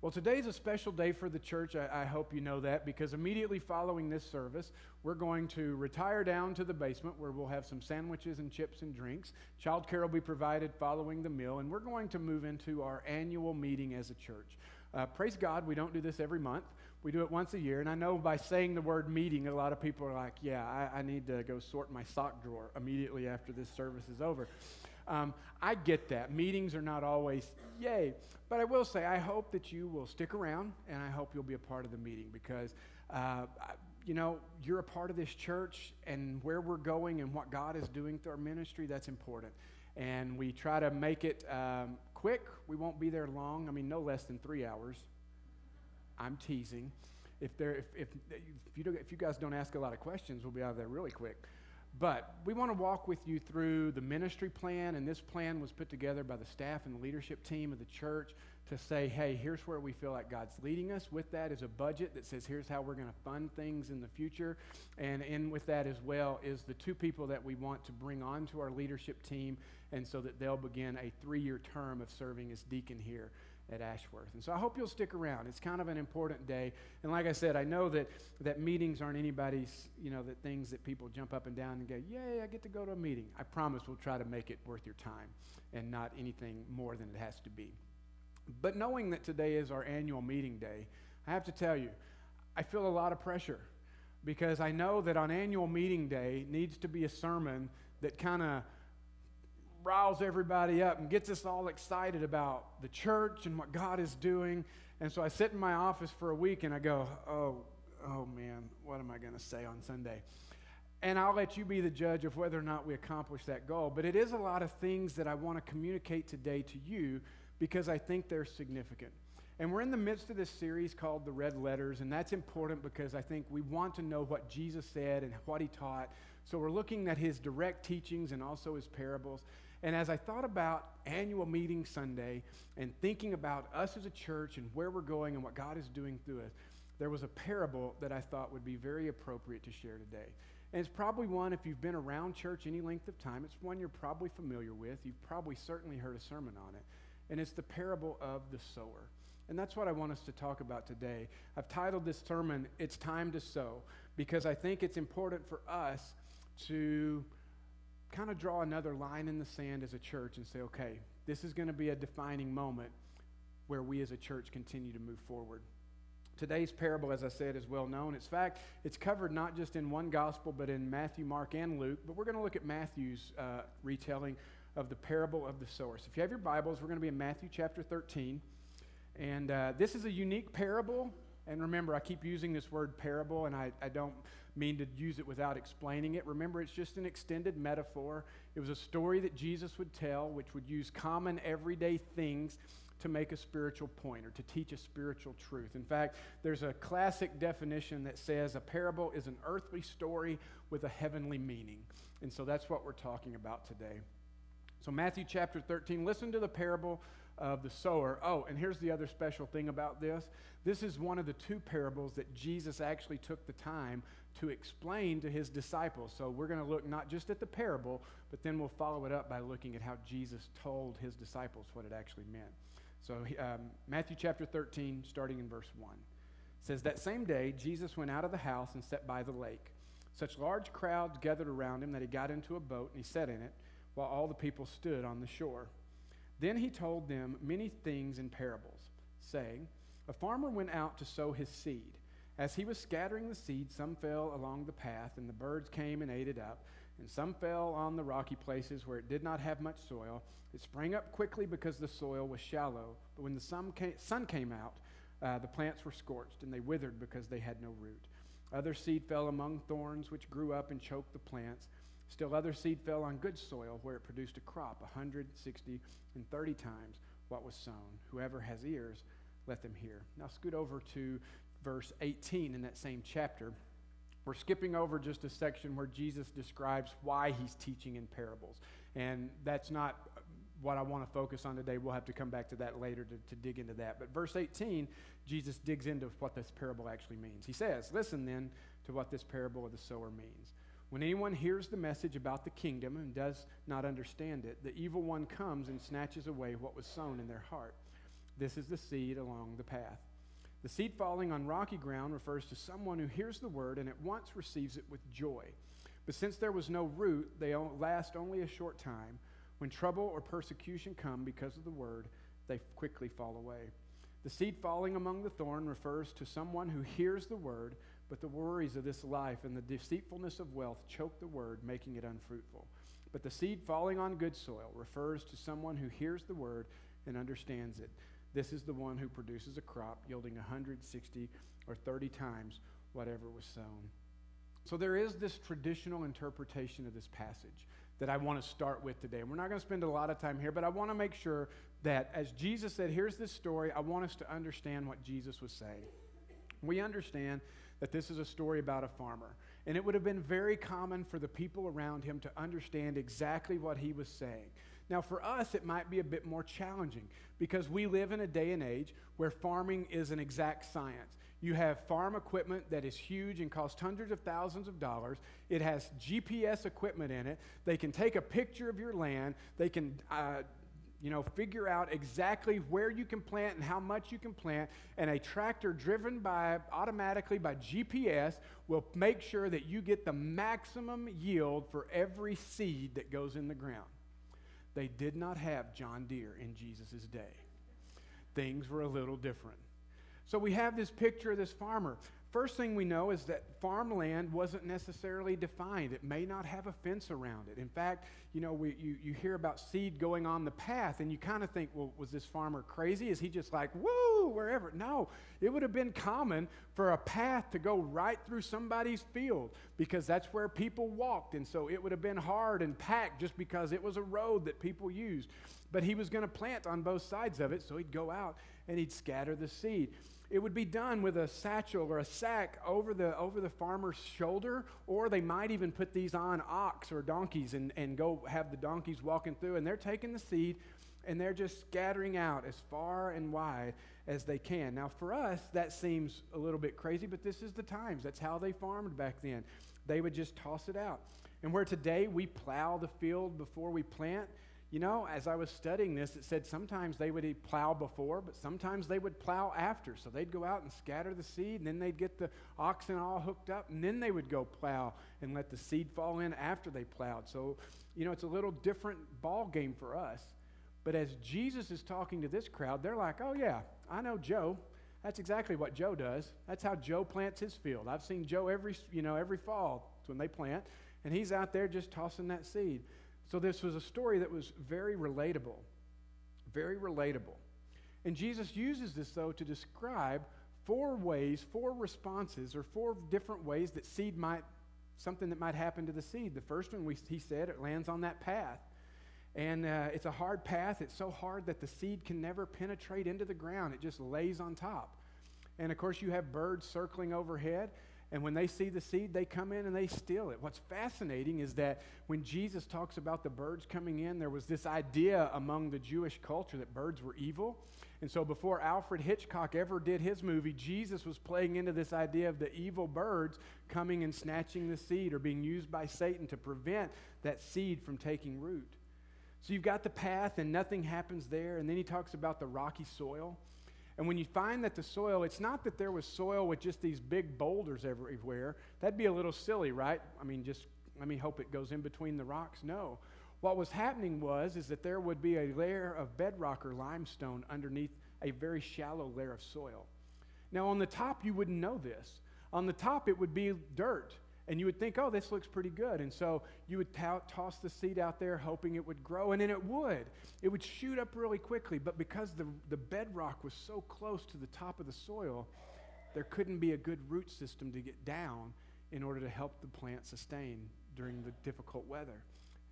Well, today's a special day for the church. I hope you know that, because immediately following this service, we're going to retire down to the basement where we'll have some sandwiches and chips and drinks. Childcare will be provided following the meal, and we're going to move into our annual meeting as a church. Praise God, we don't do this every month. We do it once a year, and I know by saying the word meeting, a lot of people are like, yeah, I need to go sort my sock drawer immediately after this service is over. I get that. Meetings are not always yay. But I will say, I hope that you will stick around, and I hope you'll be a part of the meeting because, you're a part of this church, and where we're going and what God is doing through our ministry, that's important. And we try to make it quick. We won't be there long. I mean, no less than 3 hours. I'm teasing. If you guys don't ask a lot of questions, we'll be out of there really quick. But we want to walk with you through the ministry plan, and this plan was put together by the staff and the leadership team of the church to say, hey, here's where we feel like God's leading us. With that is a budget that says here's how we're going to fund things in the future. And in with that as well is the 2 people that we want to bring on to our leadership team, and so that they'll begin a 3-year term of serving as deacon here at Ashworth. And so I hope you'll stick around. It's kind of an important day. And like I said, I know that meetings aren't anybody's, that things that people jump up and down and go, yay, I get to go to a meeting. I promise we'll try to make it worth your time and not anything more than it has to be. But knowing that today is our annual meeting day, I have to tell you, I feel a lot of pressure because I know that on annual meeting day needs to be a sermon that kind of riles everybody up and gets us all excited about the church and what God is doing. And so I sit in my office for a week and I go, oh man, what am I going to say on Sunday? And I'll let you be the judge of whether or not we accomplish that goal. But it is a lot of things that I want to communicate today to you because I think they're significant. And we're in the midst of this series called The Red Letters, and that's important because I think we want to know what Jesus said and what he taught. So we're looking at his direct teachings and also his parables. And as I thought about annual meeting Sunday and thinking about us as a church and where we're going and what God is doing through us, there was a parable that I thought would be very appropriate to share today. And it's probably one, if you've been around church any length of time, it's one you're probably familiar with. You've probably certainly heard a sermon on it. And it's the parable of the sower. And that's what I want us to talk about today. I've titled this sermon, It's Time to Sow, because I think it's important for us to kind of draw another line in the sand as a church and say, okay, this is going to be a defining moment where we as a church continue to move forward. Today's parable, as I said, is well known. In fact, it's covered not just in one gospel, but in Matthew, Mark, and Luke. But we're going to look at Matthew's retelling of the parable of the sower. So if you have your Bibles, we're going to be in Matthew chapter 13. And this is a unique parable. And remember, I keep using this word parable, and I don't mean to use it without explaining it. Remember, it's just an extended metaphor. It was a story that Jesus would tell, which would use common everyday things to make a spiritual point or to teach a spiritual truth. In fact, there's a classic definition that says a parable is an earthly story with a heavenly meaning. And so that's what we're talking about today. So Matthew chapter 13, listen to the parable of the sower. Oh, and here's the other special thing about this. This is one of the 2 parables that Jesus actually took the time to explain to his disciples. So we're going to look not just at the parable, but then we'll follow it up by looking at how Jesus told his disciples what it actually meant. So Matthew chapter 13, starting in verse 1, says, that same day Jesus went out of the house and sat by the lake. Such large crowds gathered around him that he got into a boat and he sat in it, while all the people stood on the shore. Then he told them many things in parables, saying, a farmer went out to sow his seed. As he was scattering the seed, some fell along the path, and the birds came and ate it up. And some fell on the rocky places where it did not have much soil. It sprang up quickly because the soil was shallow. But when the sun came out, the plants were scorched, and they withered because they had no root. Other seed fell among thorns, which grew up and choked the plants. Still other seed fell on good soil, where it produced a crop 160 and 30 times what was sown. Whoever has ears, let them hear. Now scoot over to verse 18 in that same chapter. We're skipping over just a section where Jesus describes why he's teaching in parables. And that's not what I want to focus on today. We'll have to come back to that later to dig into that. But verse 18, Jesus digs into what this parable actually means. He says, listen then to what this parable of the sower means. When anyone hears the message about the kingdom and does not understand it, the evil one comes and snatches away what was sown in their heart. This is the seed along the path. The seed falling on rocky ground refers to someone who hears the word and at once receives it with joy. But since there was no root, they last only a short time. When trouble or persecution come because of the word, they quickly fall away. The seed falling among the thorn refers to someone who hears the word, but the worries of this life and the deceitfulness of wealth choke the word, making it unfruitful. But the seed falling on good soil refers to someone who hears the word and understands it. This is the one who produces a crop yielding 160 or 30 times whatever was sown. So there is this traditional interpretation of this passage that I want to start with today. And we're not going to spend a lot of time here, but I want to make sure that as Jesus said, here's this story, I want us to understand what Jesus was saying. We understand that this is a story about a farmer. And it would have been very common for the people around him to understand exactly what he was saying. Now, for us, it might be a bit more challenging because we live in a day and age where farming is an exact science. You have farm equipment that is huge and costs hundreds of thousands of dollars. It has GPS equipment in it. They can take a picture of your land. They can figure out exactly where you can plant and how much you can plant. And a tractor driven automatically by GPS will make sure that you get the maximum yield for every seed that goes in the ground. They did not have John Deere in Jesus' day. Things were a little different. So we have this picture of this farmer. First thing we know is that farmland wasn't necessarily defined. It may not have a fence around it. In fact, you hear about seed going on the path, and you kind of think, well, was this farmer crazy? Is he just like, woo, wherever? No, it would have been common for a path to go right through somebody's field because that's where people walked, and so it would have been hard and packed just because it was a road that people used. But he was going to plant on both sides of it, so he'd go out and he'd scatter the seed. It would be done with a satchel or a sack over the farmer's shoulder, or they might even put these on ox or donkeys and go have the donkeys walking through, and they're taking the seed and they're just scattering out as far and wide as they can. Now, for us, that seems a little bit crazy, but this is the times. That's how they farmed back then. They would just toss it out. And where today we plow the field before we plant, as I was studying this, it said sometimes they would plow before, but sometimes they would plow after. So they'd go out and scatter the seed, and then they'd get the oxen all hooked up, and then they would go plow and let the seed fall in after they plowed. So, it's a little different ball game for us. But as Jesus is talking to this crowd, they're like, oh yeah, I know Joe. That's exactly what Joe does. That's how Joe plants his field. I've seen Joe every fall. It's when they plant, and he's out there just tossing that seed. So this was a story that was very relatable, very relatable. And Jesus uses this, though, to describe four responses, or four different ways that something that might happen to the seed. The first one, he said, it lands on that path. And it's a hard path. It's so hard that the seed can never penetrate into the ground. It just lays on top. And, of course, you have birds circling overhead. And when they see the seed, they come in and they steal it. What's fascinating is that when Jesus talks about the birds coming in, there was this idea among the Jewish culture that birds were evil. And so before Alfred Hitchcock ever did his movie, Jesus was playing into this idea of the evil birds coming and snatching the seed, or being used by Satan to prevent that seed from taking root. So you've got the path and nothing happens there. And then he talks about the rocky soil. And when you find that the soil, it's not that there was soil with just these big boulders everywhere. That'd be a little silly, right? Just let me hope it goes in between the rocks. No. What was happening is that there would be a layer of bedrock or limestone underneath a very shallow layer of soil. Now, on the top, you wouldn't know this. On the top, it would be dirt. And you would think, oh, this looks pretty good. And so you would toss the seed out there hoping it would grow. And then it would. It would shoot up really quickly. But because the bedrock was so close to the top of the soil, there couldn't be a good root system to get down in order to help the plant sustain during the difficult weather.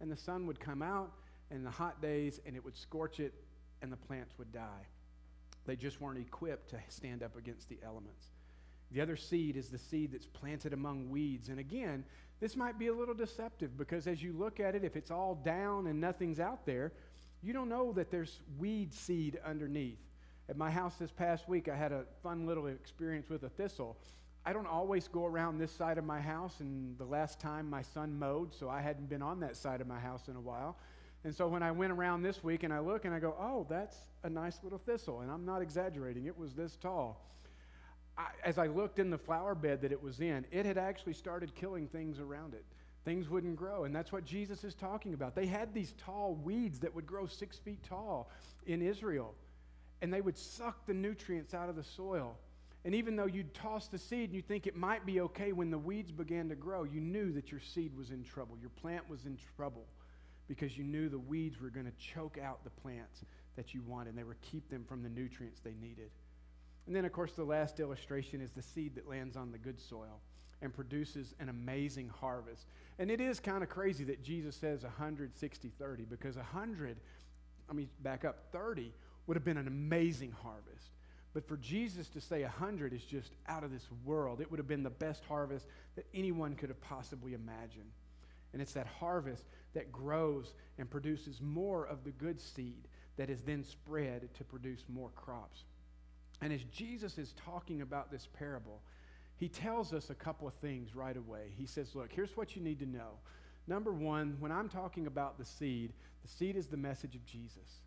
And the sun would come out in the hot days, and it would scorch it, and the plants would die. They just weren't equipped to stand up against the elements. The other seed is the seed that's planted among weeds. And again, this might be a little deceptive because as you look at it, if it's all down and nothing's out there, you don't know that there's weed seed underneath. At my house this past week, I had a fun little experience with a thistle. I don't always go around this side of my house, and the last time my son mowed, so I hadn't been on that side of my house in a while. And so when I went around this week and I look and I go, oh, that's a nice little thistle. And I'm not exaggerating. It was this tall. As I looked in the flower bed that it was in, it had actually started killing things around it. Things wouldn't grow. And that's what Jesus is talking about. They had these tall weeds that would grow 6 feet tall in Israel. And they would suck the nutrients out of the soil. And even though you'd toss the seed and you think it might be okay, when the weeds began to grow, you knew that your seed was in trouble. Your plant was in trouble because you knew the weeds were going to choke out the plants that you wanted, and they would keep them from the nutrients they needed. And then, of course, the last illustration is the seed that lands on the good soil and produces an amazing harvest. And it is kind of crazy that Jesus says 100, 60, 30, because 100, back up, 30 would have been an amazing harvest. But for Jesus to say 100 is just out of this world. It would have been the best harvest that anyone could have possibly imagined. And it's that harvest that grows and produces more of the good seed that is then spread to produce more crops. And as Jesus is talking about this parable, he tells us a couple of things right away. He says, look, here's what you need to know. Number one, when I'm talking about the seed is the message of Jesus.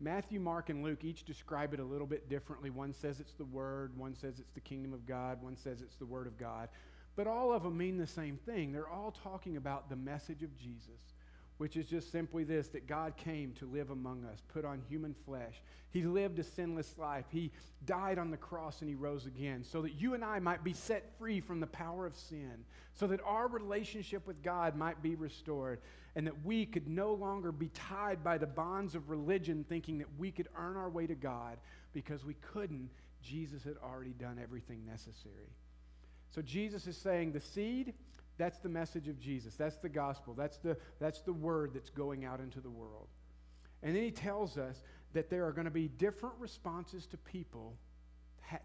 Matthew, Mark, and Luke each describe it a little bit differently. One says it's the Word, one says it's the kingdom of God, one says it's the Word of God. But all of them mean the same thing. They're all talking about the message of Jesus, which is just simply this, that God came to live among us, put on human flesh. He lived a sinless life. He died on the cross and he rose again so that you and I might be set free from the power of sin, so that our relationship with God might be restored, and that we could no longer be tied by the bonds of religion thinking that we could earn our way to God, because we couldn't. Jesus had already done everything necessary. So Jesus is saying the seed, that's the message of Jesus. That's the gospel. That's the word that's going out into the world. And then he tells us that there are going to be different responses to people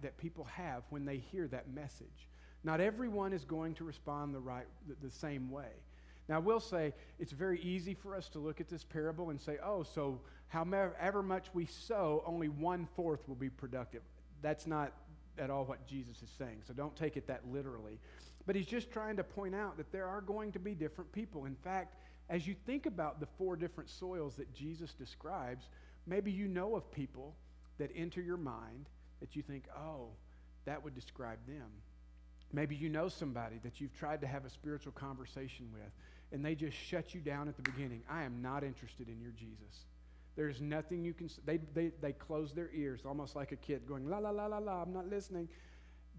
that people have when they hear that message. Not everyone is going to respond the same way. Now, I will say it's very easy for us to look at this parable and say, oh, so however much we sow, only 1/4 will be productive. That's not at all what Jesus is saying, so don't take it that literally. But he's just trying to point out that there are going to be different people. In fact, as you think about the 4 different soils that Jesus describes, maybe you know of people that enter your mind that you think, oh, that would describe them. Maybe you know somebody that you've tried to have a spiritual conversation with, and they just shut you down at the beginning. I am not interested in your Jesus. There's nothing you can say. They close their ears, almost like a kid going, la, la, la, la, la, I'm not listening.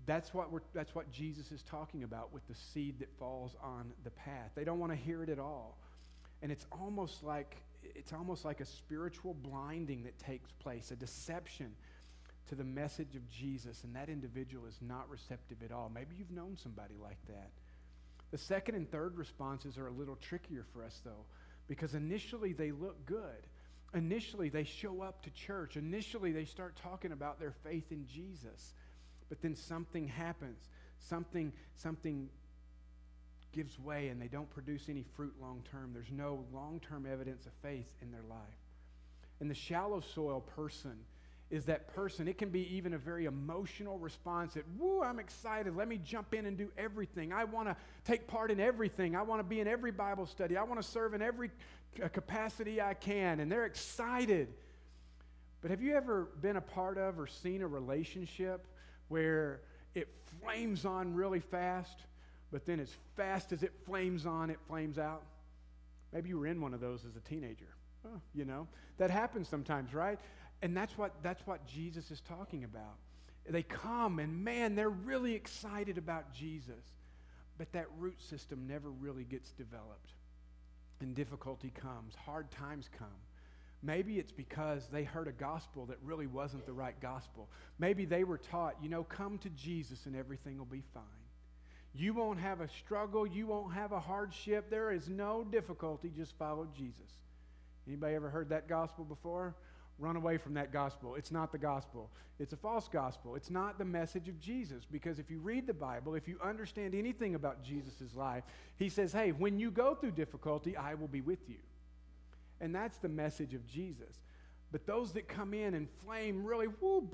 That's what Jesus is talking about with the seed that falls on the path. They don't want to hear it at all. And it's almost like a spiritual blinding that takes place, a deception to the message of Jesus, and that individual is not receptive at all. Maybe you've known somebody like that. The second and third responses are a little trickier for us, though, because initially they look good. Initially they show up to church. Initially they start talking about their faith in Jesus. But then something happens. Something gives way, and they don't produce any fruit long term. There's no long-term evidence of faith in their life. And the shallow soil person is that person. It can be even a very emotional response that, woo, I'm excited. Let me jump in and do everything. I want to take part in everything. I want to be in every Bible study. I want to serve in every capacity I can. And they're excited. But have you ever been a part of or seen a relationship where it flames on really fast, but then as fast as it flames on, it flames out? Maybe you were in one of those as a teenager. Oh, that happens sometimes, right? And that's what Jesus is talking about. They come and, man, they're really excited about Jesus, but that root system never really gets developed. And difficulty comes, hard times come. Maybe it's because they heard a gospel that really wasn't the right gospel. Maybe they were taught, come to Jesus and everything will be fine. You won't have a struggle. You won't have a hardship. There is no difficulty. Just follow Jesus. Anybody ever heard that gospel before? Run away from that gospel. It's not the gospel. It's a false gospel. It's not the message of Jesus. Because if you read the Bible, if you understand anything about Jesus' life, he says, hey, when you go through difficulty, I will be with you. And that's the message of Jesus. But those that come in and flame really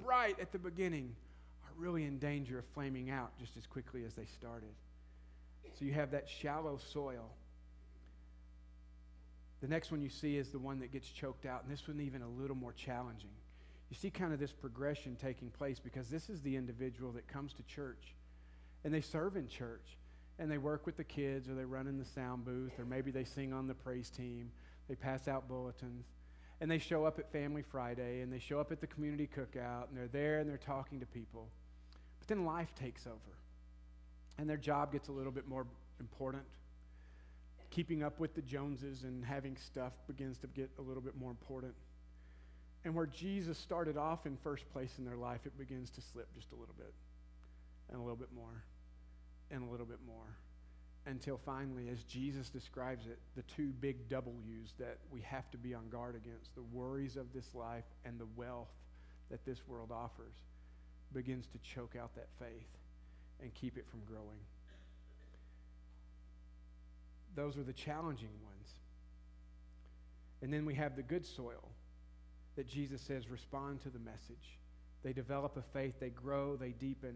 bright at the beginning are really in danger of flaming out just as quickly as they started. So you have that shallow soil. The next one you see is the one that gets choked out, and this one even a little more challenging. You see kind of this progression taking place because this is the individual that comes to church, and they serve in church, and they work with the kids, or they run in the sound booth, or maybe they sing on the praise team, they pass out bulletins, and they show up at Family Friday, and they show up at the community cookout, and they're there, and they're talking to people. But then life takes over, and their job gets a little bit more important. Keeping up with the Joneses and having stuff begins to get a little bit more important. And where Jesus started off in first place in their life, it begins to slip just a little bit, and a little bit more, and a little bit more, until finally, as Jesus describes it, the two big W's that we have to be on guard against, the worries of this life and the wealth that this world offers, begins to choke out that faith and keep it from growing. Those are the challenging ones. And then we have the good soil that Jesus says respond to the message. They develop a faith, they grow, they deepen,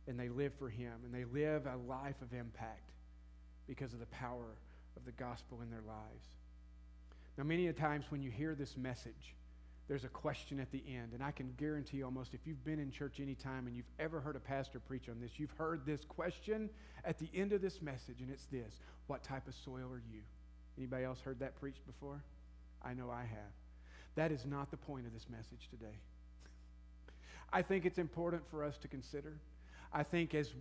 and they live for Him. And they live a life of impact because of the power of the gospel in their lives. Now, many a times when you hear this message, there's a question at the end. And I can guarantee almost if you've been in church any time and you've ever heard a pastor preach on this, you've heard this question at the end of this message, and it's this: what type of soil are you? Anybody else heard that preached before? I know I have. That is not the point of this message today. I think it's important for us to consider. I think as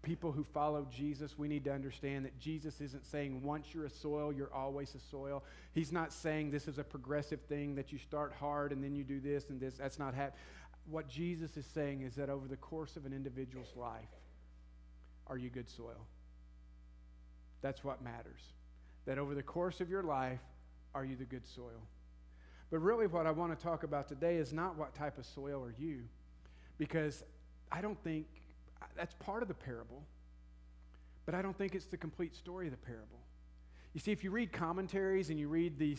people who follow Jesus, we need to understand that Jesus isn't saying once you're a soil, you're always a soil. He's not saying this is a progressive thing that you start hard and then you do this and this. That's not happening. What Jesus is saying is that over the course of an individual's life, are you good soil? That's what matters. That over the course of your life, are you the good soil? But really what I want to talk about today is not what type of soil are you, because I don't think that's part of the parable, but I don't think it's the complete story of the parable. You see, if you read commentaries and you read the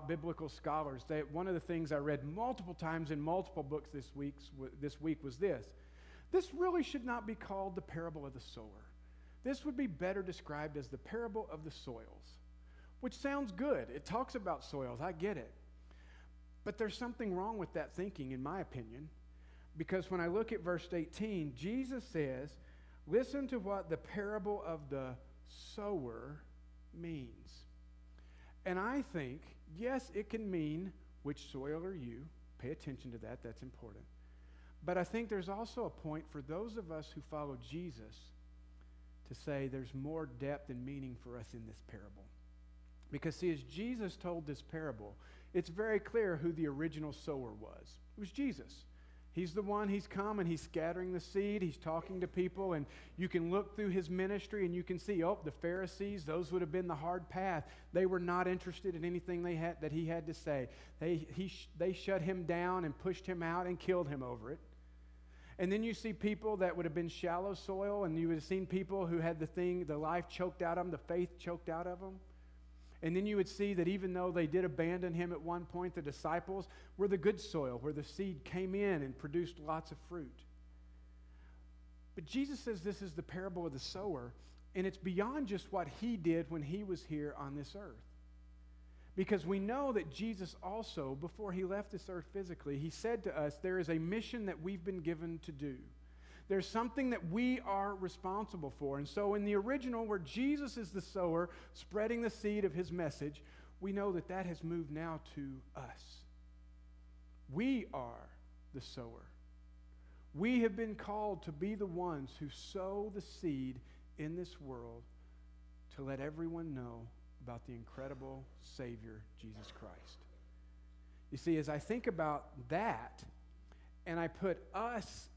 biblical scholars, one of the things I read multiple times in multiple books this week was this: this really should not be called the parable of the sower. This would be better described as the parable of the soils, which sounds good. It talks about soils. I get it. But there's something wrong with that thinking, in my opinion. Because when I look at verse 18, Jesus says, listen to what the parable of the sower means. And I think, yes, it can mean which soil are you. Pay attention to that. That's important. But I think there's also a point for those of us who follow Jesus to say there's more depth and meaning for us in this parable. Because, see, as Jesus told this parable, it's very clear who the original sower was. It was Jesus. He's the one, he's come and he's scattering the seed, he's talking to people, and you can look through his ministry and you can see, the Pharisees, those would have been the hard path. They were not interested in anything that he had to say. They shut him down and pushed him out and killed him over it. And then you see people that would have been shallow soil, and you would have seen people who had the life choked out of them, the faith choked out of them. And then you would see that even though they did abandon him at one point, the disciples were the good soil where the seed came in and produced lots of fruit. But Jesus says this is the parable of the sower, and it's beyond just what he did when he was here on this earth. Because we know that Jesus also, before he left this earth physically, he said to us, there is a mission that we've been given to do. There's something that we are responsible for. And so in the original, where Jesus is the sower, spreading the seed of his message, we know that that has moved now to us. We are the sower. We have been called to be the ones who sow the seed in this world to let everyone know about the incredible Savior, Jesus Christ. You see, as I think about that, and I put us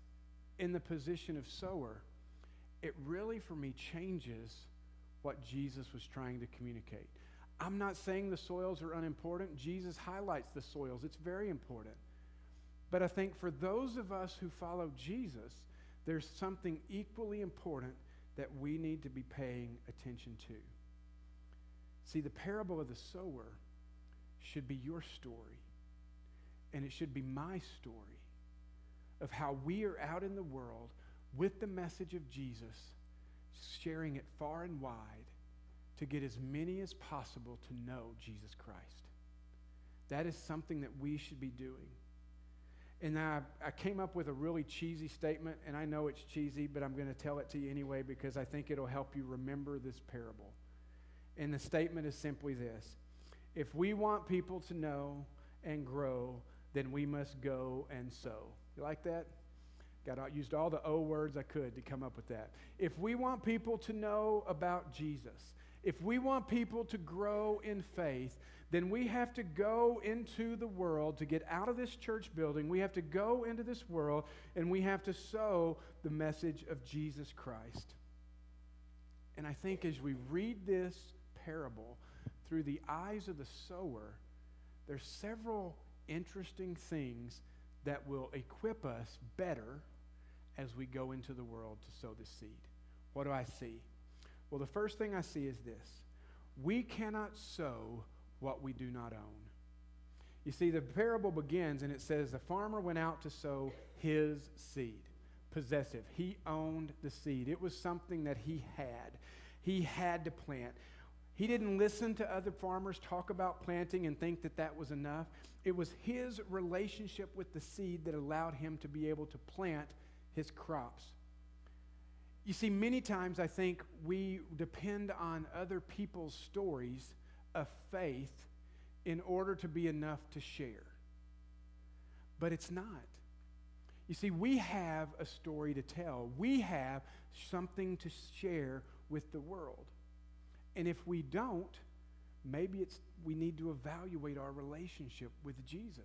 in the position of sower, it really, for me, changes what Jesus was trying to communicate. I'm not saying the soils are unimportant. Jesus highlights the soils. It's very important. But I think for those of us who follow Jesus, there's something equally important that we need to be paying attention to. See, the parable of the sower should be your story, and it should be my story, of how we are out in the world with the message of Jesus, sharing it far and wide to get as many as possible to know Jesus Christ. That is something that we should be doing. And I came up with a really cheesy statement, and I know it's cheesy, but I'm going to tell it to you anyway because I think it'll help you remember this parable. And the statement is simply this: if we want people to know and grow, then we must go and sow. You like that? Used all the O words I could to come up with that. If we want people to know about Jesus, if we want people to grow in faith, then we have to go into the world to get out of this church building. We have to go into this world and we have to sow the message of Jesus Christ. And I think as we read this parable through the eyes of the sower, there's several interesting things that will equip us better as we go into the world to sow this seed. What do I see? Well, the first thing I see is this: we cannot sow what we do not own. You see, the parable begins and it says the farmer went out to sow his seed. Possessive. He owned the seed. It was something that he had. He had to plant. He didn't listen to other farmers talk about planting and think that that was enough. It was his relationship with the seed that allowed him to be able to plant his crops. You see, many times I think we depend on other people's stories of faith in order to be enough to share. But it's not. You see, we have a story to tell. We have something to share with the world. And if we don't, maybe we need to evaluate our relationship with Jesus.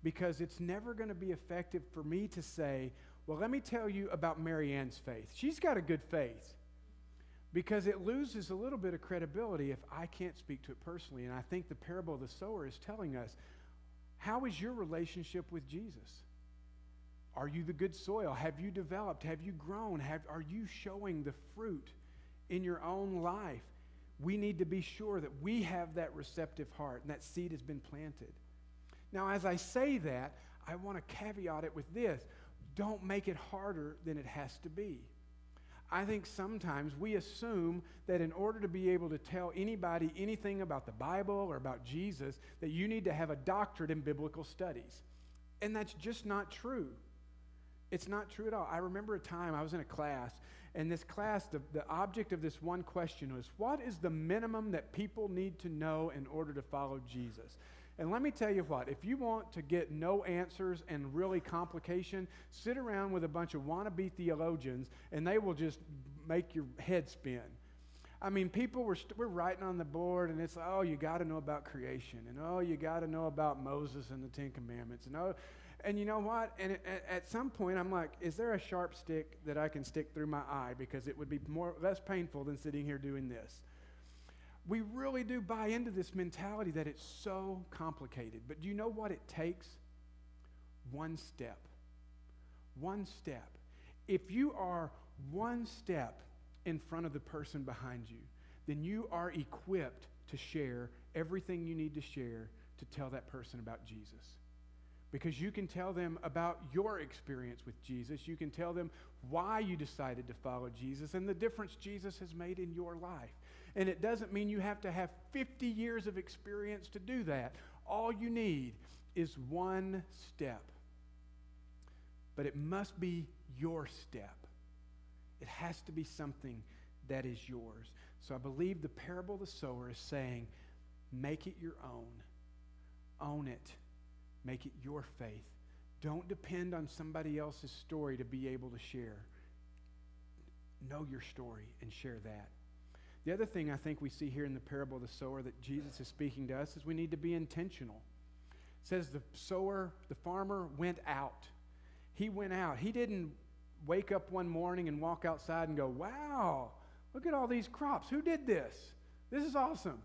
Because it's never going to be effective for me to say, well, let me tell you about Mary Ann's faith. She's got a good faith. Because it loses a little bit of credibility if I can't speak to it personally. And I think the parable of the sower is telling us, how is your relationship with Jesus? Are you the good soil? Have you developed? Have you grown? Are you showing the fruit in your own life? We need to be sure that we have that receptive heart and that seed has been planted. Now, as I say that, I want to caveat it with this: don't make it harder than it has to be. I think sometimes we assume that in order to be able to tell anybody anything about the Bible or about Jesus, that you need to have a doctorate in biblical studies. And that's just not true. It's not true at all. I remember a time I was in a class, and this class, the object of this one question was, what is the minimum that people need to know in order to follow Jesus? And let me tell you what, if you want to get no answers and really complication, sit around with a bunch of wannabe theologians and they will just make your head spin. I mean, people were writing on the board and it's, oh, you got to know about creation, and oh, you got to know about Moses and the Ten Commandments, and oh, and you know what? And at some point I'm like, is there a sharp stick that I can stick through my eye, because it would be less painful than sitting here doing this. We really do buy into this mentality that it's so complicated. But do you know what it takes? One step. One step. If you are one step in front of the person behind you, then you are equipped to share everything you need to share to tell that person about Jesus. Because you can tell them about your experience with Jesus. You can tell them why you decided to follow Jesus and the difference Jesus has made in your life. And it doesn't mean you have to have 50 years of experience to do that. All you need is one step. But it must be your step. It has to be something that is yours. So I believe the parable of the sower is saying, make it your own. Own it. Make it your faith. Don't depend on somebody else's story to be able to share. Know your story and share that. The other thing I think we see here in the parable of the sower that Jesus is speaking to us is we need to be intentional. It says the farmer went out. He went out. He didn't wake up one morning and walk outside and go, wow, look at all these crops. Who did this? This is awesome.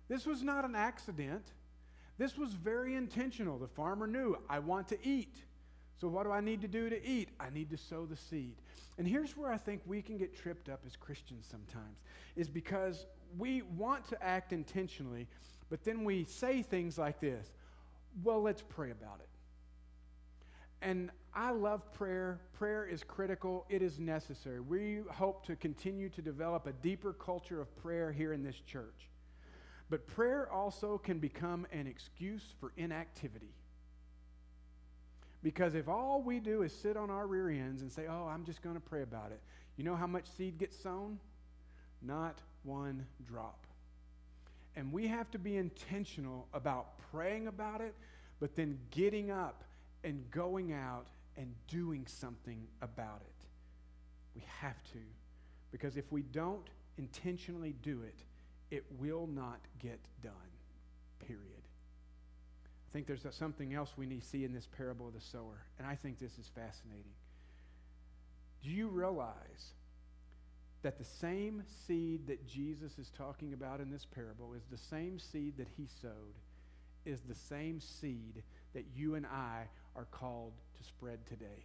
This was not an accident. This was very intentional. The farmer knew, I want to eat. So what do I need to do to eat? I need to sow the seed. And here's where I think we can get tripped up as Christians sometimes, is because we want to act intentionally, but then we say things like this, well, let's pray about it. And I love prayer. Prayer is critical. It is necessary. We hope to continue to develop a deeper culture of prayer here in this church. But prayer also can become an excuse for inactivity. Because if all we do is sit on our rear ends and say, oh, I'm just going to pray about it, you know how much seed gets sown? Not one drop. And we have to be intentional about praying about it, but then getting up and going out and doing something about it. We have to. Because if we don't intentionally do it, it will not get done. Period. I think there's something else we need to see in this parable of the sower, and I think this is fascinating. Do you realize that the same seed that Jesus is talking about in this parable is the same seed that he sowed, is the same seed that you and I are called to spread today?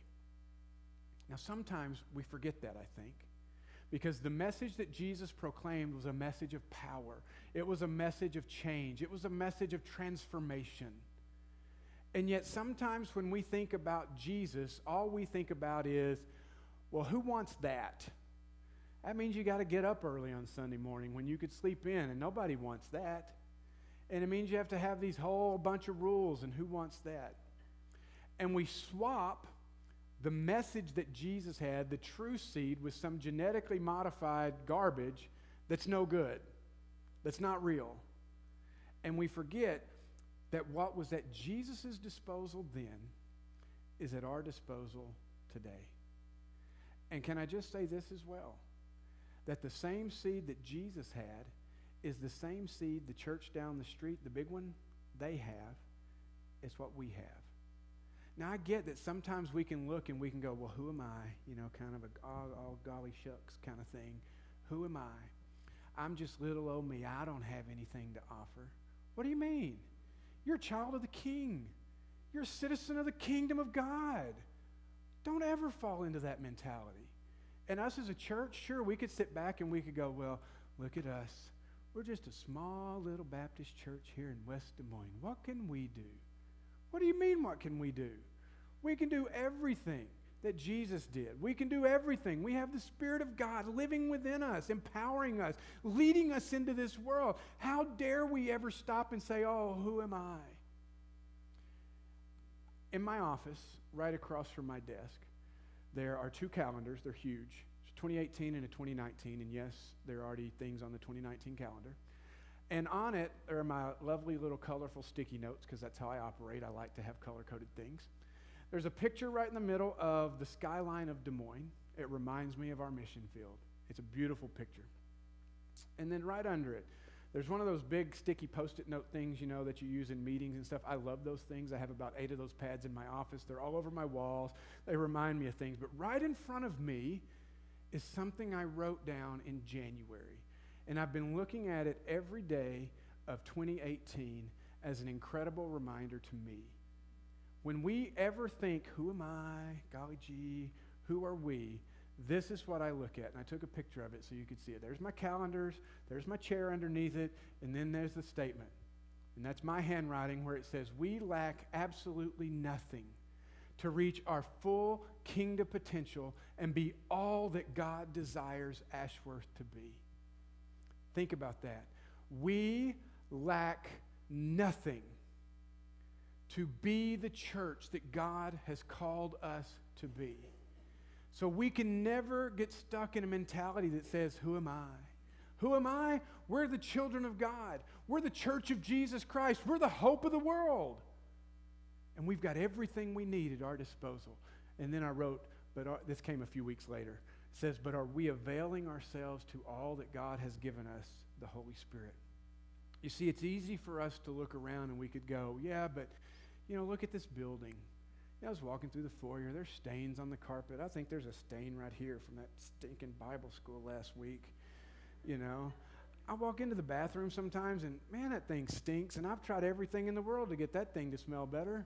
Now, sometimes we forget that, I think, because the message that Jesus proclaimed was a message of power. It was a message of change. It was a message of transformation. And yet sometimes when we think about Jesus, all we think about is, well, who wants that? That means you got to get up early on Sunday morning when you could sleep in, and nobody wants that. And it means you have to have these whole bunch of rules, and who wants that? And we swap the message that Jesus had, the true seed, with some genetically modified garbage that's no good, that's not real. And we forget that what was at Jesus' disposal then is at our disposal today. And can I just say this as well? That the same seed that Jesus had is the same seed the church down the street, the big one, they have, is what we have. Now, I get that sometimes we can look and we can go, well, who am I? You know, kind of a oh golly shucks kind of thing. Who am I? I'm just little old me. I don't have anything to offer. What do you mean? You're a child of the King. You're a citizen of the kingdom of God. Don't ever fall into that mentality. And us as a church, sure, we could sit back and we could go, well, look at us. We're just a small little Baptist church here in West Des Moines. What can we do? What do you mean, what can we do? We can do everything that Jesus did. We can do everything. We have the Spirit of God living within us, empowering us, leading us into this world. How dare we ever stop and say, oh, who am I? In my office, right across from my desk, there are two calendars. They're huge. It's 2018 and a 2019, and yes, there are already things on the 2019 calendar. And on it are my lovely little colorful sticky notes, because that's how I operate. I like to have color-coded things. There's a picture right in the middle of the skyline of Des Moines. It reminds me of our mission field. It's a beautiful picture. And then right under it, there's one of those big sticky Post-it note things, you know, that you use in meetings and stuff. I love those things. I have about 8 of those pads in my office. They're all over my walls. They remind me of things. But right in front of me is something I wrote down in January. And I've been looking at it every day of 2018 as an incredible reminder to me. When we ever think, who am I? Golly gee, who are we? This is what I look at. And I took a picture of it so you could see it. There's my calendars. There's my chair underneath it. And then there's the statement. And that's my handwriting where it says, we lack absolutely nothing to reach our full kingdom potential and be all that God desires Ashworth to be. Think about that. We lack nothing to be the church that God has called us to be. So we can never get stuck in a mentality that says, who am I? Who am I? We're the children of God. We're the church of Jesus Christ. We're the hope of the world. And we've got everything we need at our disposal. And then I wrote, this came a few weeks later. It says, but are we availing ourselves to all that God has given us, the Holy Spirit? You see, it's easy for us to look around and we could go, yeah, but, you know, look at this building. I was walking through the foyer. There's stains on the carpet. I think there's a stain right here from that stinking Bible school last week. You know, I walk into the bathroom sometimes and, man, that thing stinks. And I've tried everything in the world to get that thing to smell better.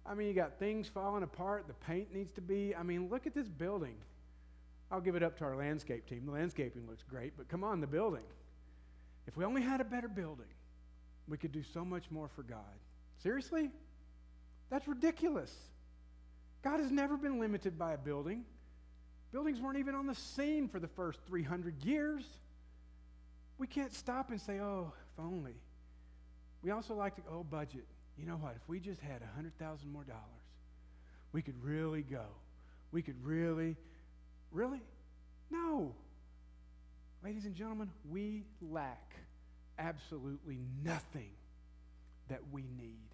I mean, you got things falling apart. The paint needs to be, look at this building. I'll give it up to our landscape team. The landscaping looks great, but come on, the building. If we only had a better building, we could do so much more for God. Seriously? That's ridiculous. God has never been limited by a building. Buildings weren't even on the scene for the first 300 years. We can't stop and say, oh, if only. We also like to, oh, budget. You know what? If we just had $100,000 more, we could really go. We could really? No. Ladies and gentlemen, we lack absolutely nothing that we need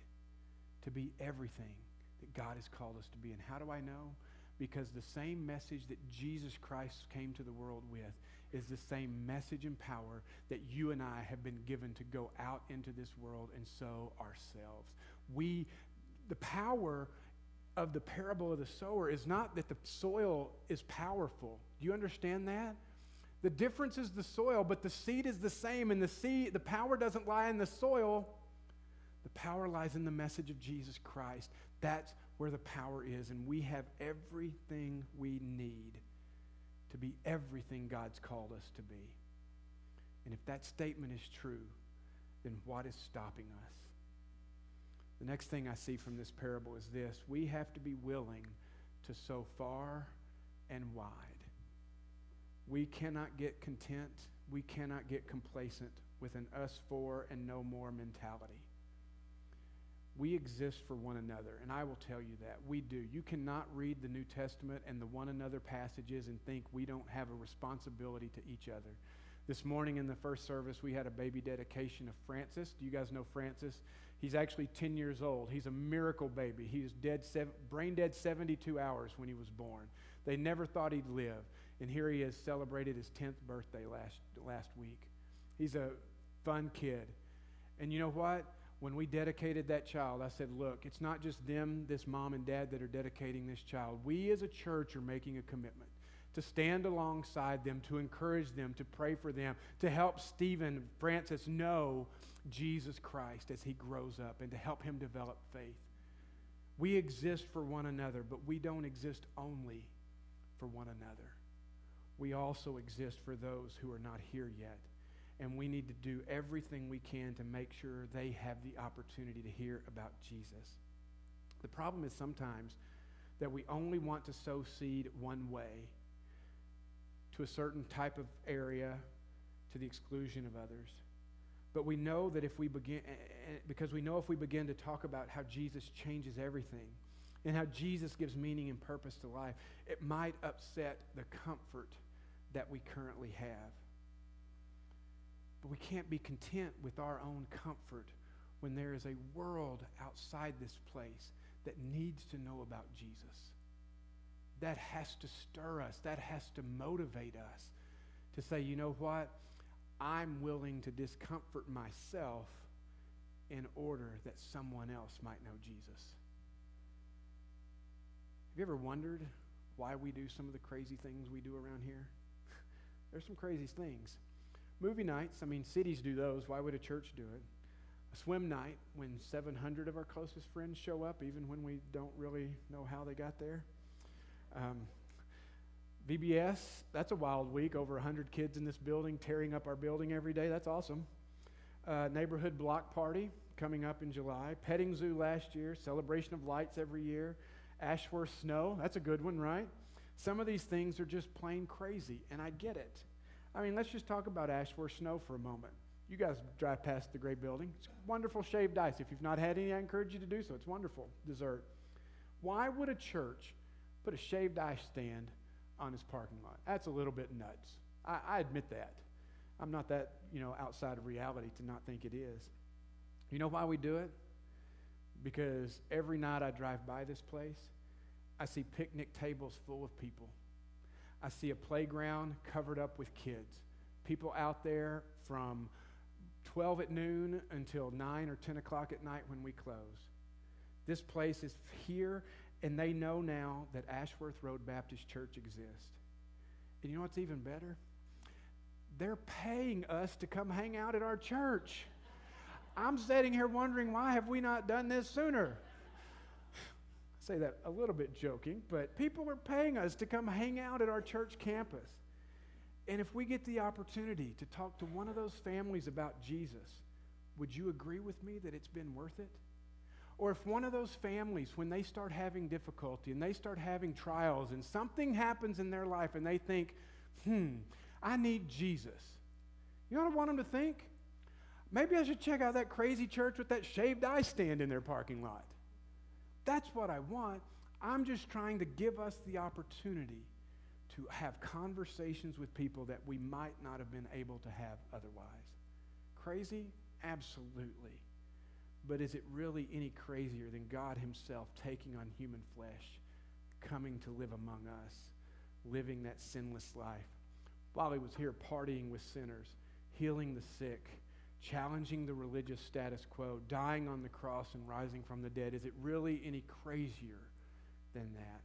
to be everything that God has called us to be. And how do I know? Because the same message that Jesus Christ came to the world with is the same message and power that you and I have been given to go out into this world and sow ourselves. The power of the parable of the sower is not that the soil is powerful. Do you understand that? The difference is the soil, but the seed is the same, and the power doesn't lie in the soil. The power lies in the message of Jesus Christ. That's where the power is, and we have everything we need to be everything God's called us to be. And if that statement is true, then what is stopping us? The next thing I see from this parable is this: we have to be willing to sow far and wide. We cannot get content, we cannot get complacent with an us for and no more mentality. We exist for one another, and I will tell you that. We do. You cannot read the New Testament and the one another passages and think we don't have a responsibility to each other. This morning in the first service, we had a baby dedication of Francis. Do you guys know Francis? He's actually 10 years old. He's a miracle baby. He was brain dead 72 hours when he was born. They never thought he'd live, and here he is, celebrated his 10th birthday last week. He's a fun kid. And you know what? When we dedicated that child, I said, look, it's not just them, this mom and dad, that are dedicating this child. We as a church are making a commitment to stand alongside them, to encourage them, to pray for them, to help Francis know Jesus Christ as he grows up, and to help him develop faith. We exist for one another, but we don't exist only for one another. We also exist for those who are not here yet. And we need to do everything we can to make sure they have the opportunity to hear about Jesus. The problem is sometimes that we only want to sow seed one way, to a certain type of area, to the exclusion of others. But we know that if we begin to talk about how Jesus changes everything and how Jesus gives meaning and purpose to life, it might upset the comfort that we currently have. But we can't be content with our own comfort when there is a world outside this place that needs to know about Jesus. That has to stir us. That has to motivate us to say, you know what? I'm willing to discomfort myself in order that someone else might know Jesus. Have you ever wondered why we do some of the crazy things we do around here? There's some crazy things. Movie nights, cities do those. Why would a church do it? A swim night when 700 of our closest friends show up, even when we don't really know how they got there. VBS, that's a wild week. Over 100 kids in this building tearing up our building every day. That's awesome. Neighborhood block party coming up in July. Petting zoo last year. Celebration of lights every year. Ashworth snow. That's a good one, right? Some of these things are just plain crazy, and I get it. Let's just talk about Ashworth snow for a moment. You guys drive past the great building. It's wonderful shaved ice. If you've not had any, I encourage you to do so. It's wonderful. Dessert. Why would a church put a shaved ice stand on his parking lot? That's a little bit nuts. I admit that. I'm not that, outside of reality to not think it is. You know why we do it? Because every night I drive by this place, I see picnic tables full of people. I see a playground covered up with kids. People out there from 12 at noon until 9 or 10 o'clock at night when we close. This place is here, and they know now that Ashworth Road Baptist Church exists. And you know what's even better? They're paying us to come hang out at our church. I'm sitting here wondering, why have we not done this sooner? I say that a little bit joking, but people are paying us to come hang out at our church campus. And if we get the opportunity to talk to one of those families about Jesus, would you agree with me that it's been worth it? Or if one of those families, when they start having difficulty and they start having trials and something happens in their life and they think, I need Jesus. You know what I want them to think? Maybe I should check out that crazy church with that shaved ice stand in their parking lot. That's what I want. I'm just trying to give us the opportunity to have conversations with people that we might not have been able to have otherwise. Crazy? Absolutely. But is it really any crazier than God himself taking on human flesh, coming to live among us, living that sinless life, while he was here partying with sinners, healing the sick, challenging the religious status quo, dying on the cross and rising from the dead? Is it really any crazier than that?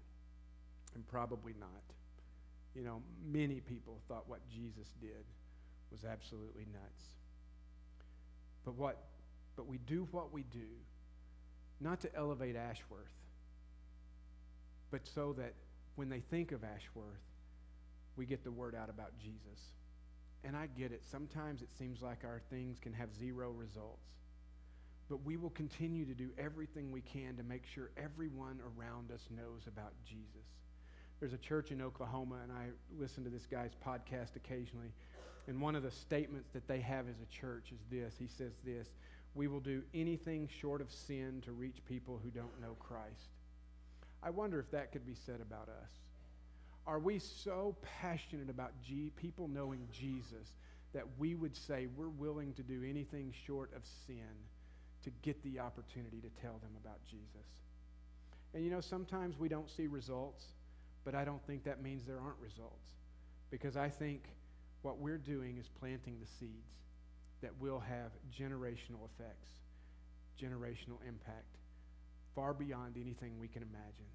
And probably not. You know, many people thought what Jesus did was absolutely nuts. But we do what we do, not to elevate Ashworth, but so that when they think of Ashworth, we get the word out about Jesus. And I get it. Sometimes it seems like our things can have zero results. But we will continue to do everything we can to make sure everyone around us knows about Jesus. There's a church in Oklahoma, and I listen to this guy's podcast occasionally, and one of the statements that they have as a church is this. He says this: we will do anything short of sin to reach people who don't know Christ. I wonder if that could be said about us. Are we so passionate about people knowing Jesus that we would say we're willing to do anything short of sin to get the opportunity to tell them about Jesus? And you know, sometimes we don't see results, but I don't think that means there aren't results. Because I think what we're doing is planting the seeds that will have generational effects, generational impact, far beyond anything we can imagine.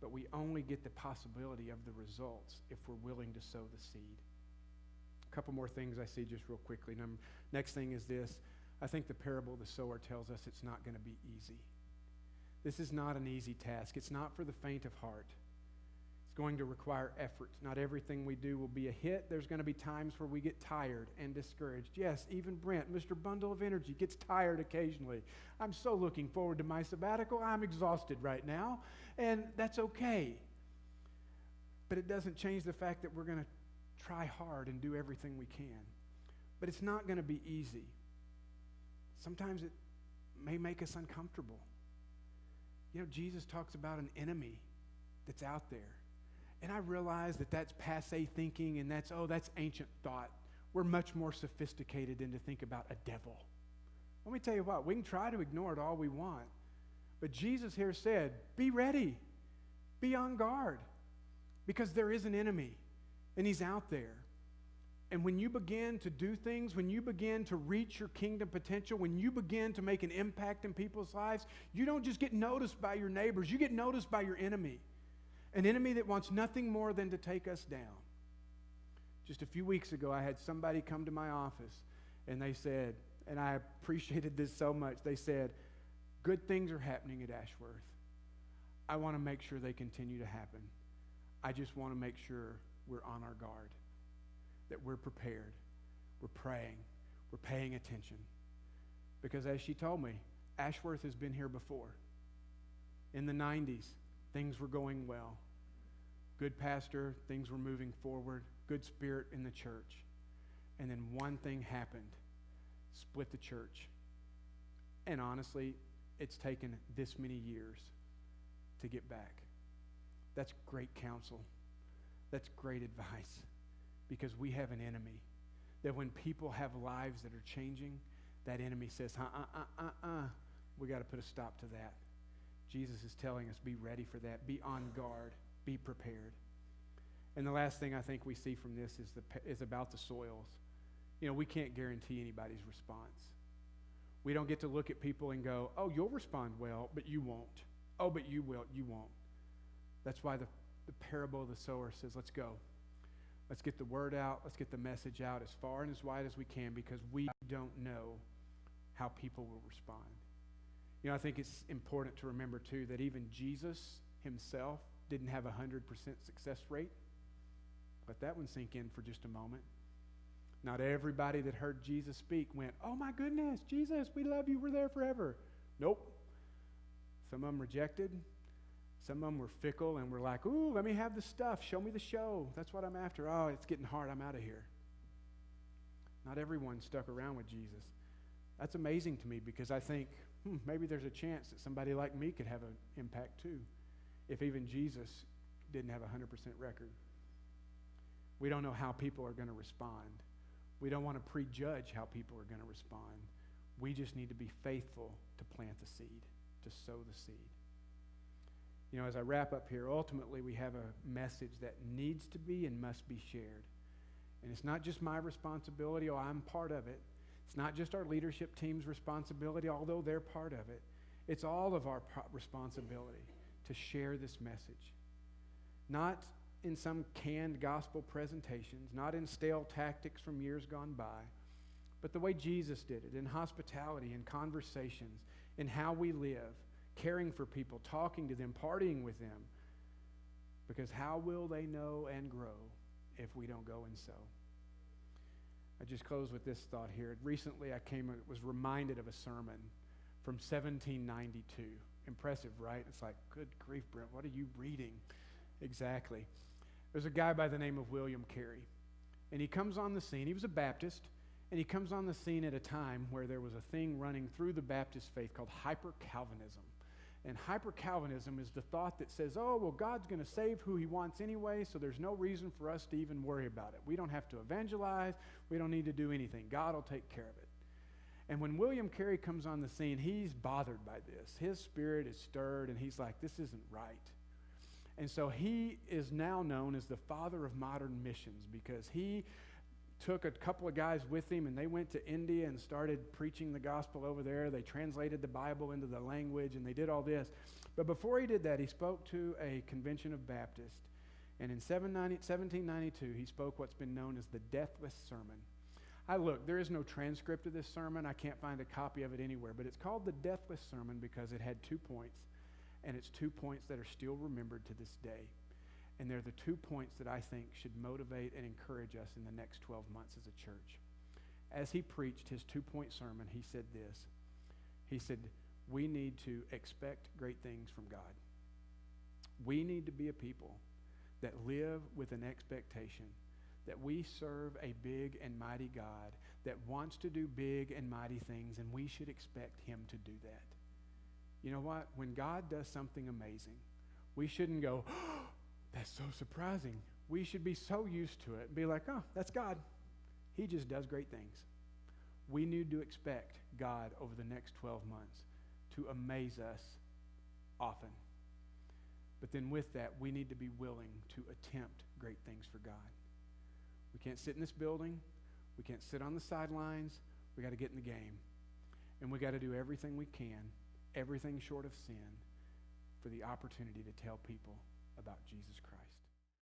But we only get the possibility of the results if we're willing to sow the seed. A couple more things I see just real quickly. Next thing is this. I think the parable of the sower tells us it's not going to be easy. This is not an easy task. It's not for the faint of heart. It's going to require effort. Not everything we do will be a hit. There's going to be times where we get tired and discouraged. Yes, even Brent, Mr. Bundle of Energy, gets tired occasionally. I'm so looking forward to my sabbatical. I'm exhausted right now, and that's okay. But it doesn't change the fact that we're going to try hard and do everything we can. But it's not going to be easy. Sometimes it may make us uncomfortable. You know, Jesus talks about an enemy that's out there. And I realize that that's passé thinking, and that's ancient thought. We're much more sophisticated than to think about a devil. Let me tell you what, we can try to ignore it all we want. But Jesus here said, be ready. Be on guard. Because there is an enemy, and he's out there. And when you begin to do things, when you begin to reach your kingdom potential, when you begin to make an impact in people's lives, you don't just get noticed by your neighbors, you get noticed by your enemy. An enemy that wants nothing more than to take us down. Just a few weeks ago, I had somebody come to my office, and they said, and I appreciated this so much, they said, good things are happening at Ashworth. I want to make sure they continue to happen. I just want to make sure we're on our guard, that we're prepared, we're praying, we're paying attention. Because as she told me, Ashworth has been here before. In the 90s, things were going well. Good pastor, things were moving forward, good spirit in the church. And then one thing happened, split the church. And honestly, it's taken this many years to get back. That's great counsel. That's great advice. Because we have an enemy that when people have lives that are changing, that enemy says, we got to put a stop to that. Jesus is telling us, be ready for that. Be on guard. Be prepared. And the last thing I think we see from this is about the soils. You know, we can't guarantee anybody's response. We don't get to look at people and go, oh, you'll respond well, but you won't. Oh, but you will. You won't. That's why the parable of the sower says, let's go. Let's get the word out. Let's get the message out as far and as wide as we can, because we don't know how people will respond. You know, I think it's important to remember, too, that even Jesus himself didn't have a 100% success rate. Let that one sink in for just a moment. Not everybody that heard Jesus speak went, oh, my goodness, Jesus, we love you. We're there forever. Nope. Some of them rejected. Some of them were fickle and were like, ooh, let me have the stuff. Show me the show. That's what I'm after. Oh, it's getting hard. I'm out of here. Not everyone stuck around with Jesus. That's amazing to me because I think, maybe there's a chance that somebody like me could have an impact too, if even Jesus didn't have a 100% record. We don't know how people are going to respond. We don't want to prejudge how people are going to respond. We just need to be faithful to plant the seed, to sow the seed. You know, as I wrap up here, ultimately we have a message that needs to be and must be shared. And it's not just my responsibility, I'm part of it. It's not just our leadership team's responsibility, although they're part of it. It's all of our responsibility to share this message. Not in some canned gospel presentations, not in stale tactics from years gone by, but the way Jesus did it, in hospitality, in conversations, in how we live, caring for people, talking to them, partying with them. Because how will they know and grow if we don't go and sow? I just close with this thought here. Recently I was reminded of a sermon from 1792. Impressive, right? It's like, good grief, Brent, what are you reading? Exactly. There's a guy by the name of William Carey. And he comes on the scene. He was a Baptist. And he comes on the scene at a time where there was a thing running through the Baptist faith called hyper-Calvinism. And hyper-Calvinism is the thought that says, oh, well, God's going to save who he wants anyway, so there's no reason for us to even worry about it. We don't have to evangelize. We don't need to do anything. God will take care of it. And when William Carey comes on the scene, he's bothered by this. His spirit is stirred, and he's like, this isn't right. And so he is now known as the father of modern missions because he took a couple of guys with him, and they went to India and started preaching the gospel over there. They translated the Bible into the language, and they did all this. But before he did that, he spoke to a convention of Baptists. And in 1792, he spoke what's been known as the Deathless Sermon. There is no transcript of this sermon. I can't find a copy of it anywhere. But it's called the Deathless Sermon because it had 2 points. And it's 2 points that are still remembered to this day. And they're the 2 points that I think should motivate and encourage us in the next 12 months as a church. As he preached his 2-point sermon, he said this. He said, we need to expect great things from God. We need to be a people that live with an expectation that we serve a big and mighty God that wants to do big and mighty things, and we should expect him to do that. You know what? When God does something amazing, we shouldn't go, oh, that's so surprising. We should be so used to it and be like, oh, that's God. He just does great things. We need to expect God over the next 12 months to amaze us often. But then with that, we need to be willing to attempt great things for God. We can't sit in this building. We can't sit on the sidelines. We got to get in the game. And we got to do everything we can, everything short of sin, for the opportunity to tell people about Jesus Christ.